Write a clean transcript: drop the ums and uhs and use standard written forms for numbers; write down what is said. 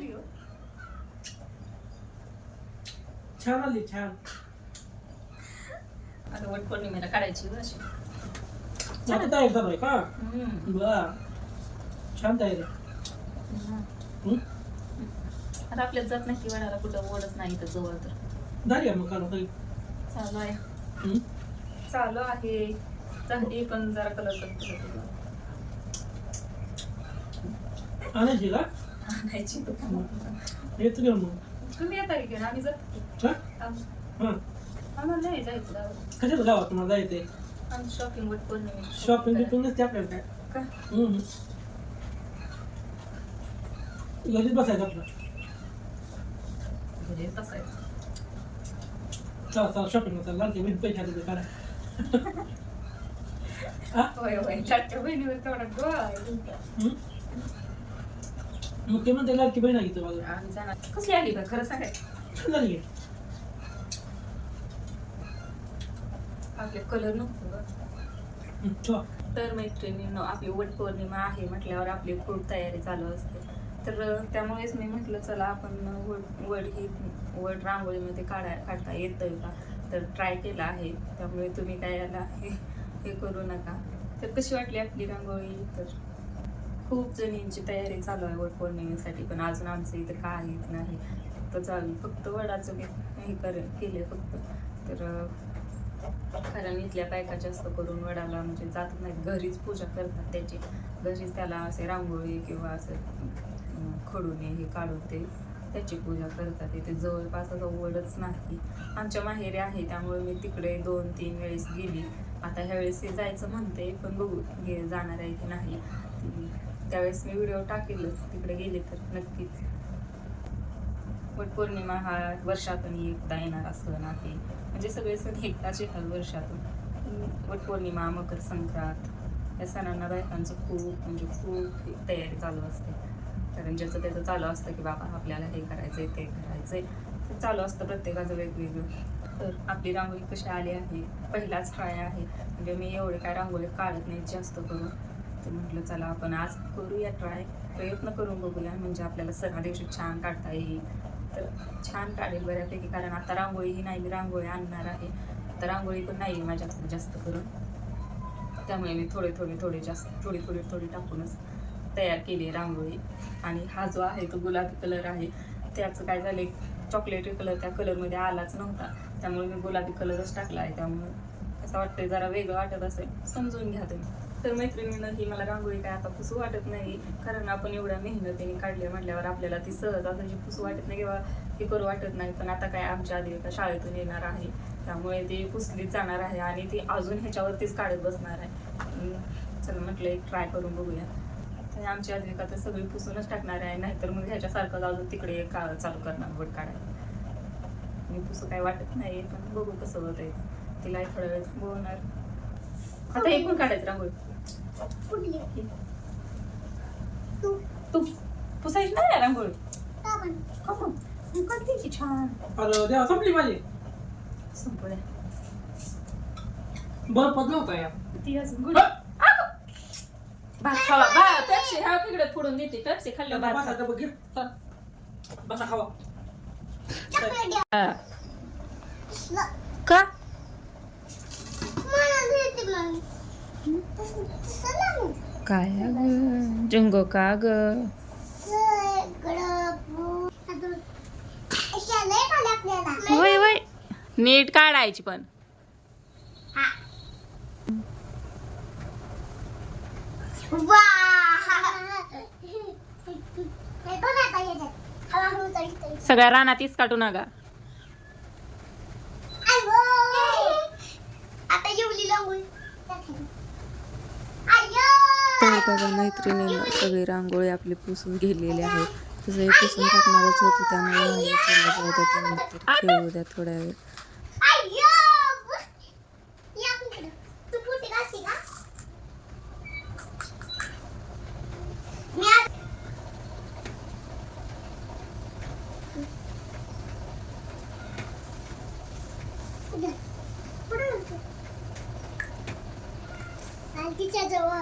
झाली हो. छान आली छान. आता वट पौर्णिमेला काढायची हो अशी. आता तयार झालोय का? बर छान तयारी. आता आपल्यात जात नाही की वडाला कुठं ओढच नाही तर जवळ तर झाली मग काढून तरी. चालू आहे. चालू आहे. झाली पण जरा कलर करतो. आणायची का? आणायची येतो घेऊन मग. तुम्ही येता की घेऊन आम्ही जातो. आम्हाला नाही जायचं गावात. कशाचं गावात तुम्हाला जायचंय? आम्ही शॉपिंग वट पौर्णिमे शॉपिंग बिपिंग नसते आपल्याला काय. का घरीच बसायचं आपलं. घरी बसायचं. चला चला शॉपिंग होता लाडकी बहीण पैसे देते काढा. होय होय लाडक्या बहिणीवर तेवढा डोळा आहे तुमचा. मग ते म्हणते लाडकी बहीण आहे इथं बाजूला. आम्ही जाणार. कसली आली बा खरं सांगायचं. छान झाली. आपले कलर नव्हतं. तर मैत्रिणींनो आपली वट पौर्णिमा आहे म्हटल्यावर आपली खूप तयारी चालू असते. तर त्यामुळेच मी म्हटलं चला आपण वड रांगोळीमध्ये काढता येतं का, तर ट्राय केला आहे. त्यामुळे तुम्ही काय याला हे करू नका. तर कशी वाटली आपली रांगोळी. तर खूप जणींची तयारी चालू आहे वट पौर्णिमेसाठी, पण अजून आमचं इथं काहीच नाही. फक्त वडाचं हे केले फक्त. तर कारण इथल्या बायका जास्त करून वडाला म्हणजे जात नाहीत, घरीच पूजा करतात त्याची. घरीच त्याला असे रांगोळी किंवा असं खडूने हे काढून ते त्याची पूजा करतात. इथे जवळपास असं वडच नाही. आमच्या माहेरी आहे त्यामुळे मी तिकडे 2-3 वेळेस गेली. आता ह्यावेळेस जायचं म्हणते, पण बघू जाणार आहे की नाही. त्यावेळेस मी व्हिडिओ टाकेलच तिकडे गेले तर नक्कीच. वटपौर्णिमा हा वर्षातून एकदा येणारा सण आहे. म्हणजे सगळे सण एकदाच येतात वर्षातून. वटपौर्णिमा, मकर संक्रांत या सणांना बायकांचं खूप तयारी चालू असते. कारण ज्याचं त्याचं चालू असतं की बाबा आपल्याला हे करायचंय ते करायचंय, ते चालू असतं प्रत्येकाचं वेगवेगळं. तर आपली रांगोळी कशी आली आहे, पहिलाच ट्राय आहे. म्हणजे मी एवढे काय रांगोळी काढत नाही जास्त करून. तर म्हटलं चला आपण आज करूया ट्राय, प्रयत्न करून बघूया. म्हणजे आपल्याला सणा दिवशी छान काढता येईल. तर छान काढेल बऱ्यापैकी. कारण आता रांगोळीही नाही, मी रांगोळी आणणार आहे. आता रांगोळी पण नाही माझ्याकडे जास्त करून, त्यामुळे मी थोडी टाकूनच तयार केली आहे रांगोळी. आणि हा जो आहे तो गुलाबी कलर आहे. त्याचं काय झालं, चॉकलेटी कलर त्या कलरमध्ये आलाच नव्हता, त्यामुळे मी गुलाबी कलरच टाकला आहे. त्यामुळे असं वाटतंय जरा वेगळं वाटत असेल, समजून घ्या तुम्ही. तर मैत्रिणीनं ही मला रांगोळी काय आता पुसू वाटत नाही, कारण आपण एवढ्या मेहनतीने काढली म्हटल्यावर आपल्याला ती सहज असायची पुसू वाटत नाही किंवा हे करू वाटत नाही. पण आता काय आमच्या आधी एका शाळेतून येणार आहे, त्यामुळे ती पुसलीच जाणार आहे आणि ती अजून ह्याच्यावरतीच काढत बसणार आहे. चला म्हटलं एक ट्राय करून बघूया. आणि आमची आद्विका तर सगळी पुसूनच टाकणार आहे, नाहीतर मग ह्याच्यासारखं अजून तिकडे चालू करणार वट काढायला. मी पुसू काय वाटत नाही, पण बघू कसं होत आहे. तिला थोडा वेळ बोलणार. आता एकूण काढायचं रांगोळी. तू पुसायची नाही रांगोळी करते की छान. संपली माझी. संपू द्या. बरं पदलं होता यार ती अजून भात खावा. पेप्सी हा तिकडे फोडून देते. पेप्सी खाल्लं भात बसा खावा. का काय जंगो का ग. होय होय नीट काढायची पण. सगळ्या रानातीच काढू नका. तर बघा मैत्रिणींना सगळी रांगोळी आपली पुसून गेलेली आहे. तसं पुसून टाकणारच होतं, त्यामुळे खेळू द्या थोड्या वेळ. तिच्या जवळ